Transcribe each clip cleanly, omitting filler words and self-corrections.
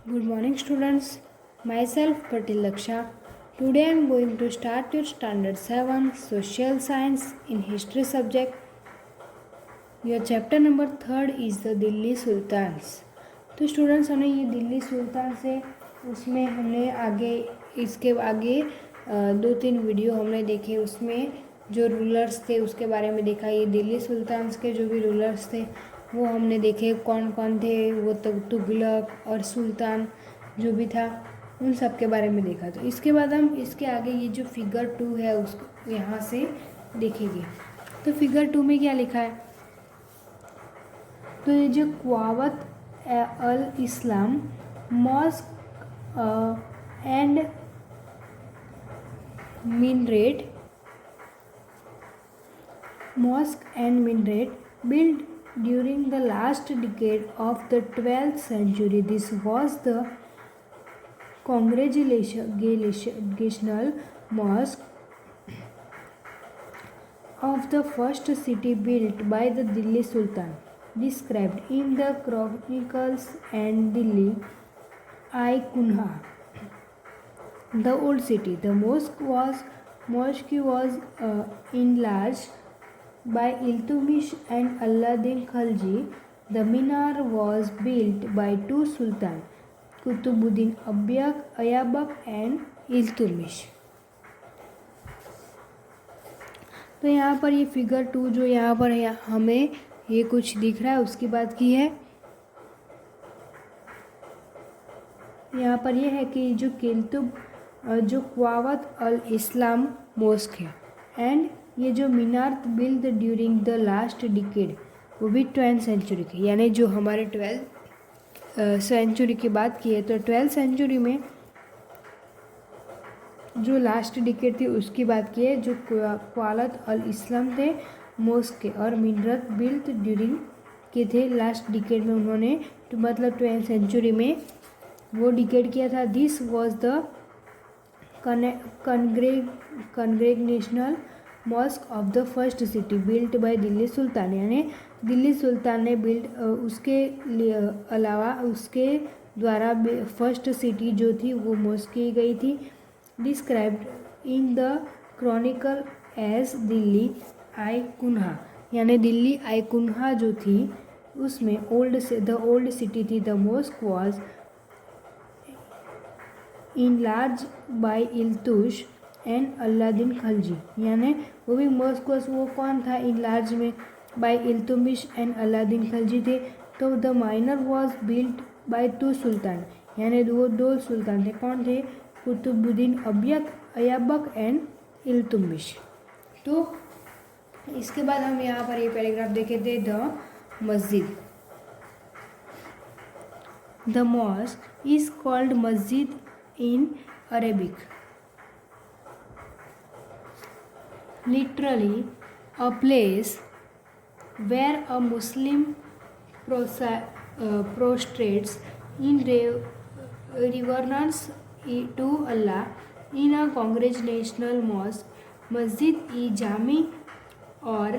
Good morning, students. Myself, Patil Laksha. Today I am going to start your Standard 7 Social Science in History subject. Your chapter number 3 is the Delhi sultans. तो students हमने ये दिल्ली सुल्तान से उसमें हमने आगे इसके आगे 2-3 वीडियो हमने देखे. उसमें जो रूलर्स थे उसके बारे में देखा. ये दिल्ली सुल्तान्स के जो भी रूलर्स थे वो हमने देखे कौन कौन थे. वो तुगलक और सुल्तान जो भी था उन सब के बारे में देखा. तो इसके बाद हम इसके आगे ये जो फिगर 2 है उसको यहाँ से देखेंगे. तो फिगर 2 में क्या लिखा है. तो ये जो Quwwat al Islam mosque and minaret built during the last decade of the 12th century. This was the congregational mosque of the first city built by the Delhi Sultan, described in the chronicles and Delhi Ai-Kunha, the old city. The mosque was enlarged by Iltutmish and Alauddin Khilji. The minar was built by two sultans, Qutbuddin Ayyubak and Iltutmish. तो यहाँ पर ये figure 2 जो यहाँ पर है हमें ये कुछ दिख रहा है उसकी बात की है. यहाँ पर ये है कि जो क्वावत अल इस्लाम मॉस्क है एंड ये जो मीनार build during the last decade वो भी 12th सेंचुरी की. यानी जो हमारे 12th सेंचुरी की बात की है तो 12th सेंचुरी में जो लास्ट डिकेड थी उसकी बात की है. जो क्वावत अल इस्लाम थे मॉस्क के और मीनार बिल्ड ड्यूरिंग के थे लास्ट डिकेड में. उन्होंने तो मतलब 12th सेंचुरी में वो डिकेड किया था. This was the congregational mosque of the first city built by Delhi sultan. यानी दिल्ली सुल्तान ने बिल्ड उसके अलावा उसके द्वारा फर्स्ट सिटी जो थी वो मॉस्क की गई थी. Described in the chronicle as Delhi i Kuhna. यानी दिल्ली आई कुन्हा जो थी उसमें द ओल्ड सिटी थी. The mosque was enlarged by Iltutmish and Alauddin Khilji. यानी वो भी मॉस्क वो कौन था इनलार्ज में बाय इल्तुतमिश एंड अलाउद्दीन खिलजी थे. तो the minar was built by two sultan. यानी वो दो सुल्तान थे. कौन थे. कुतुबुद्दीन अय्यूबक एंड इल्तुतमिश. तो इसके बाद हम यहाँ पर ये पैराग्राफ देखे थे. द मस्जिद द मॉस्क इज कॉल्ड मस्जिद in Arabic, literally a place where a Muslim prostrates in reverence to Allah in a congregational mosque. Masjid-e-Jami or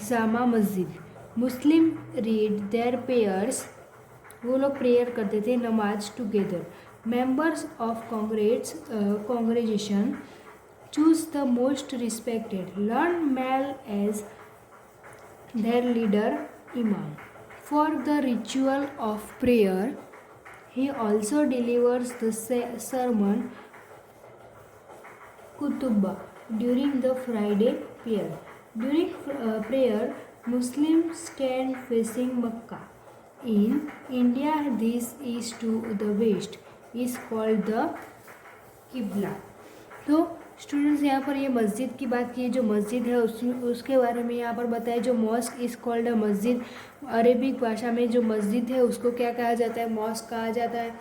Jama Masjid. Muslim read their prayers. वो लोग prayer करते थे नमाज together. Members of congregation choose the most respected learned male as their leader imam. For the ritual of prayer, he also delivers the sermon kutubah during the Friday prayer. During prayer, Muslims stand facing Mecca. In India, this is to the west. Is called the किबला. तो students यहाँ पर ये मस्जिद की बात की है. जो मस्जिद है उसके बारे में यहाँ पर बताया. जो मॉस्क इज़ कॉल्ड अ मस्जिद. अरेबिक भाषा में जो मस्जिद है उसको क्या कहा जाता है. मॉस्क कहा जाता है.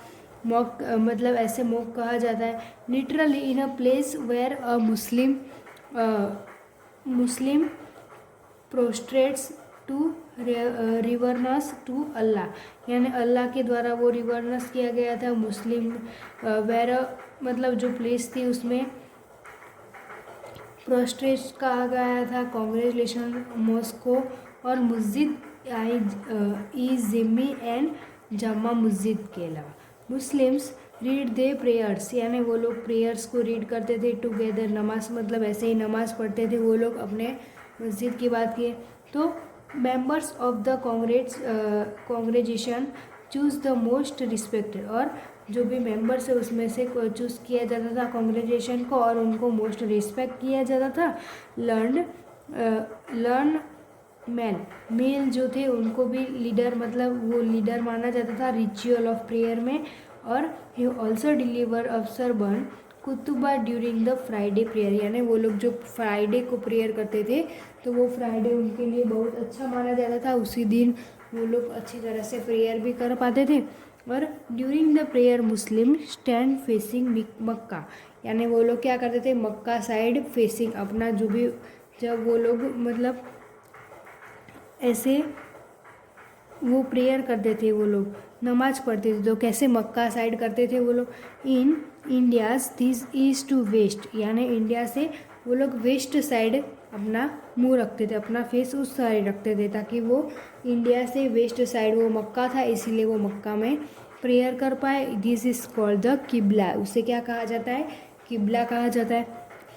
मॉक मतलब ऐसे मॉक कहा जाता है. Literally in a place where a Muslim prostrates to reverence to Allah. यानी अल्लाह के द्वारा वो रिवर्नस किया गया था. मुस्लिम वेर मतलब जो प्लेस थी उसमें प्रोस्ट्रेट कहा गया था कॉन्ग्रेगेशन मॉस्क को. और मस्जिद ई जिम्मी एंड जमा मस्जिद के अलावा मुस्लिम्स रीड दे प्रेयर्स, यानी वो लोग प्रेयर्स को रीड करते थे टुगेदर, नमाज मतलब ऐसे ही नमाज पढ़ते थे वो लोग अपने मस्जिद की बात किए तो। Members of the congregation choose the most respected, और जो भी मेंबर्स है उसमें से चूज़ किया जाता था कॉन्ग्रेजेशन को और उनको मोस्ट रिस्पेक्ट किया जाता था। लर्न मेल जो थे उनको भी लीडर मतलब वो लीडर माना जाता था रिचुअल ऑफ प्रेयर में। और ही ऑल्सो डिलीवर अफसर बन कुतुबा ड्यूरिंग द फ्राइडे प्रेयर, यानी वो लोग जो फ्राइडे को प्रेयर करते थे तो वो फ्राइडे उनके लिए बहुत अच्छा माना जाता था, उसी दिन वो लोग अच्छी तरह से प्रेयर भी कर पाते थे। और during the prayer Muslim stand facing Mecca, यानी वो लोग क्या करते थे मक्का साइड फेसिंग अपना जो भी, जब वो लोग मतलब ऐसे वो प्रेयर करते थे, वो लोग नमाज पढ़ते थे तो कैसे मक्का साइड करते थे वो लोग। In India's this east to west, यानी इंडिया से वो लोग वेस्ट साइड अपना मुंह रखते थे, अपना फेस उस साइड रखते थे ताकि वो इंडिया से वेस्ट साइड वो मक्का था इसीलिए वो मक्का में प्रेयर कर पाए। दिस इज कॉल्ड द किबला, उसे क्या कहा जाता है किबला कहा जाता है।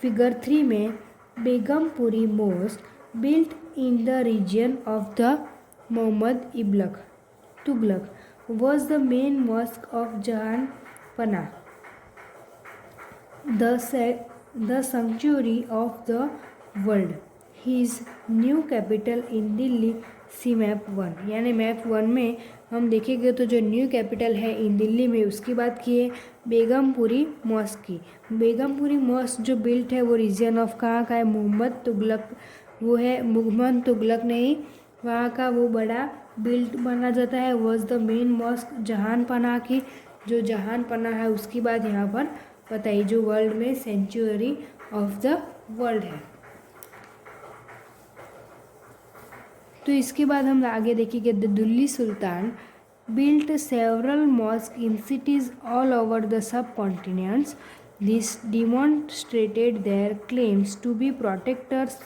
फिगर 3 में Begumpuri mosque built in the region of the Mohammad Tughlaq was the main mosque of Jahan Pana, the sanctuary of the world. His new capital in Delhi, see map 1, यानी मैप 1 में हम देखेंगे तो जो न्यू कैपिटल है इन दिल्ली में उसकी बात की है बेगमपुरी मॉस्क की। बेगमपुरी मॉस्क जो बिल्ट है वो रीजन ऑफ कहाँ का है मोहम्मद तुगलक, वो है मोहम्मद तुगलक ने ही वहाँ का वो बड़ा बिल्ट माना जाता है। वॉज द मेन मॉस्क जहान पनाह की, जो जहान पनाह है उसकी बात यहाँ पर बताई जो वर्ल्ड में सेंचुरी ऑफ द वर्ल्ड है। तो इसके बाद हम आगे देखेंगे the Delhi sultan built several mosque in cities all over the subcontinents. This demonstrated their claims to be protectors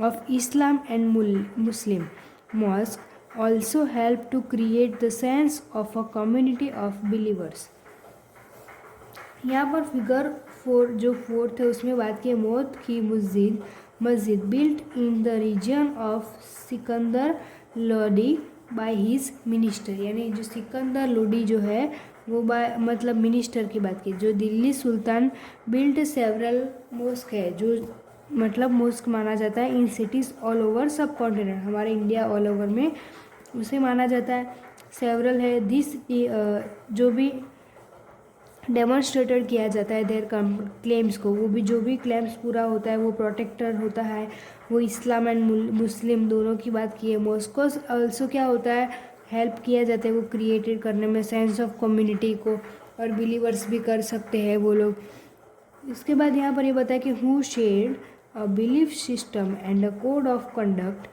of Islam and Muslim. Mosque also help to create the sense of a community of believers. यहाँ पर figure 4 जो 4th है उसमें बात की मौत की मस्जिद built in the region of Sikandar Lodi by his minister, यानी जो सिकंदर लोडी जो है वो बाय मतलब मिनिस्टर की बात की। जो Delhi sultan built several mask है जो मतलब मॉस्क माना जाता है इन सिटीज़ ऑल ओवर सब कॉन्टिनेंट, हमारे इंडिया ऑल ओवर में उसे माना जाता है। सेवरल है दिस जो भी डेमोन्स्ट्रेटेड किया जाता है देयर क्लेम्स को, वो भी जो भी क्लेम्स पूरा होता है वो प्रोटेक्टर होता है, वो इस्लाम एंड मुस्लिम दोनों की बात की है। मॉस्क ऑल्सो क्या होता है हेल्प किया जाता है वो क्रिएटेड करने में सेंस ऑफ कम्युनिटी को, और बिलीवर्स भी कर सकते हैं वो लोग। इसके बाद यहाँ पर ये बताया कि who shed a belief system and a code of conduct,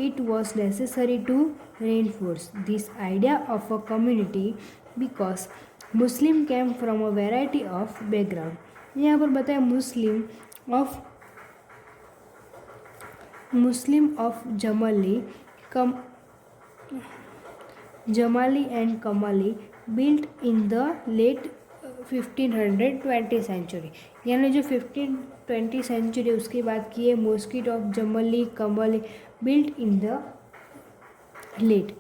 it was necessary to reinforce this idea of a community because Muslim came from a variety of background. यहाँ पर बताया Muslim of Jamali and Kamali built in the late 1520 century, यानी जो 1520 century उसकी बात की है मॉस्किट of Jamali Kamali built in the late.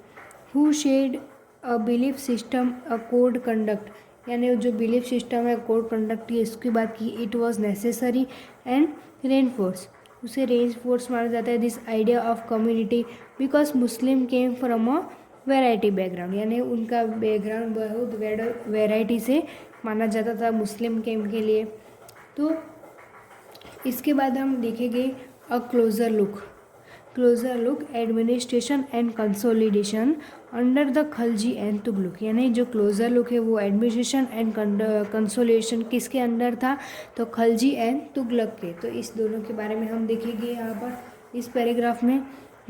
Who shed a belief system a code conduct, यानी जो बिलीफ सिस्टम है कोड कंडक्ट की इसकी बात की। It was necessary and reinforce, उसे रेनफोर्स माना जाता है this idea of community because Muslim came from a variety background, यानी उनका बैकग्राउंड बहुत वैरायटी से माना जाता था मुस्लिम केम के लिए। तो इसके बाद हम देखेंगे a closer look administration and consolidation under the Khalji and Tughlaq, यानी जो क्लोज़र लुक है वो एडमिनिस्ट्रेशन एंड कंसोलिडेशन किसके अंडर था तो खलजी एंड तुगलक के। तो इस दोनों के बारे में हम देखेंगे यहाँ पर इस पैराग्राफ में।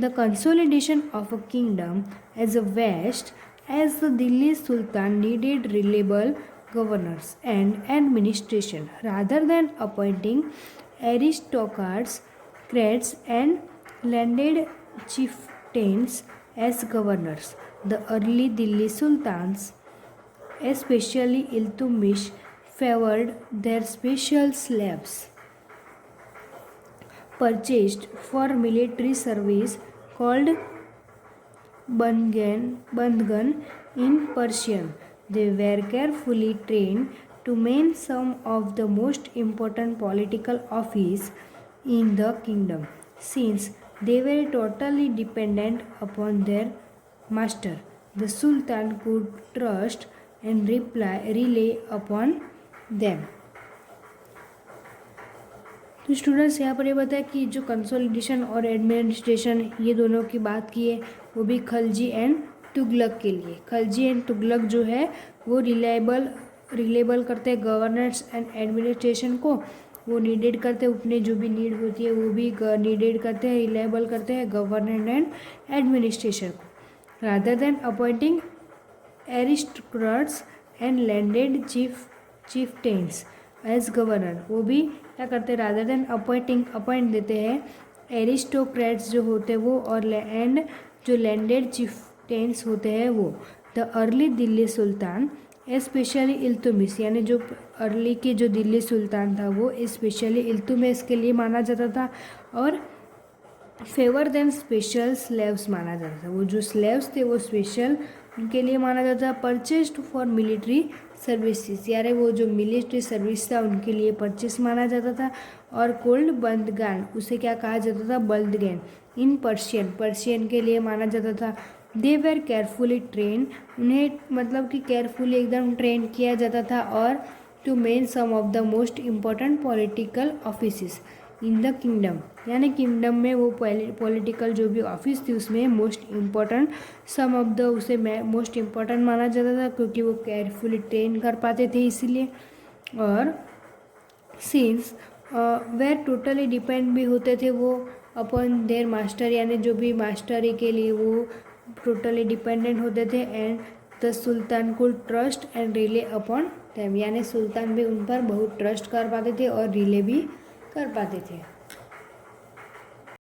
The consolidation of a kingdom as a west as the Delhi sultan needed reliable governors and administration rather than appointing aristocrats and landed chieftains as governors. The early Delhi sultans especially Iltutmish favored their special slaves purchased for military service called bandgan in Persian. They were carefully trained to maintain some of the most important political office in the kingdom. Since they were totally dependent upon their master, the Sultan could trust and rely upon them. तो students यहाँ पर ये बताया कि जो consolidation और administration ये दोनों की बात की है वो भी खलजी एंड तुगलक के लिए। खलजी एंड तुगलक जो है वो रिलेबल करते हैं गवर्नेंस एंड एडमिनिस्ट्रेशन को, वो नीडेड करते हैं, अपने जो भी नीड होती है वो भी नीडेड करते हैं, रिलेबल करते हैं गवर्नेंस एंड एडमिनिस्ट्रेशन को, rather than appointing aristocrats and landed chieftains as governor. वो भी क्या करते हैं, रादर देन अपॉइंट देते हैं एरिस्टोक्रेट्स जो होते हैं वो और एंड जो लैंडेड चिफ्टेन्स होते हैं वो। The early Delhi Sultan specially Iltutmish, यानी जो अर्ली के जो दिल्ली सुल्तान था वो स्पेशली इल्तुतमिश के लिए माना जाता था और फेवर देन स्पेशल स्लेव्स माना जाता था। वो जो स्लेव्स थे वो स्पेशल उनके लिए माना जाता था। परचेस्ड फॉर मिलिट्री सर्विसेज, यानी वो जो मिलिट्री सर्विस था उनके लिए परचेस माना जाता था। और कोल्ड बंदगान, उसे क्या कहा जाता था, बल्दगैन इन पर्शियन के लिए माना जाता था। दे वेर केयरफुली ट्रेन, उन्हें मतलब कि केयरफुली एकदम ट्रेन किया जाता था। और to man some of the most important political offices in the kingdom, यानी किंगडम में वो पॉलिटिकल जो भी ऑफिस थी उसमें most important some of the उसे मोस्ट इम्पॉर्टेंट माना जाता था क्योंकि वो केयरफुली ट्रेन कर पाते थे इसीलिए। और सिंस वेर टोटली डिपेंड भी होते थे वो अपॉन देयर मास्टर, यानी जो भी मास्टरी के लिए वो टोटली डिपेंडेंट होते थे। एंड द सुल्तान को trust and relay upon them, यानी सुल्तान भी उन पर बहुत ट्रस्ट कर पाते थे और रिले भी कर पाते थे।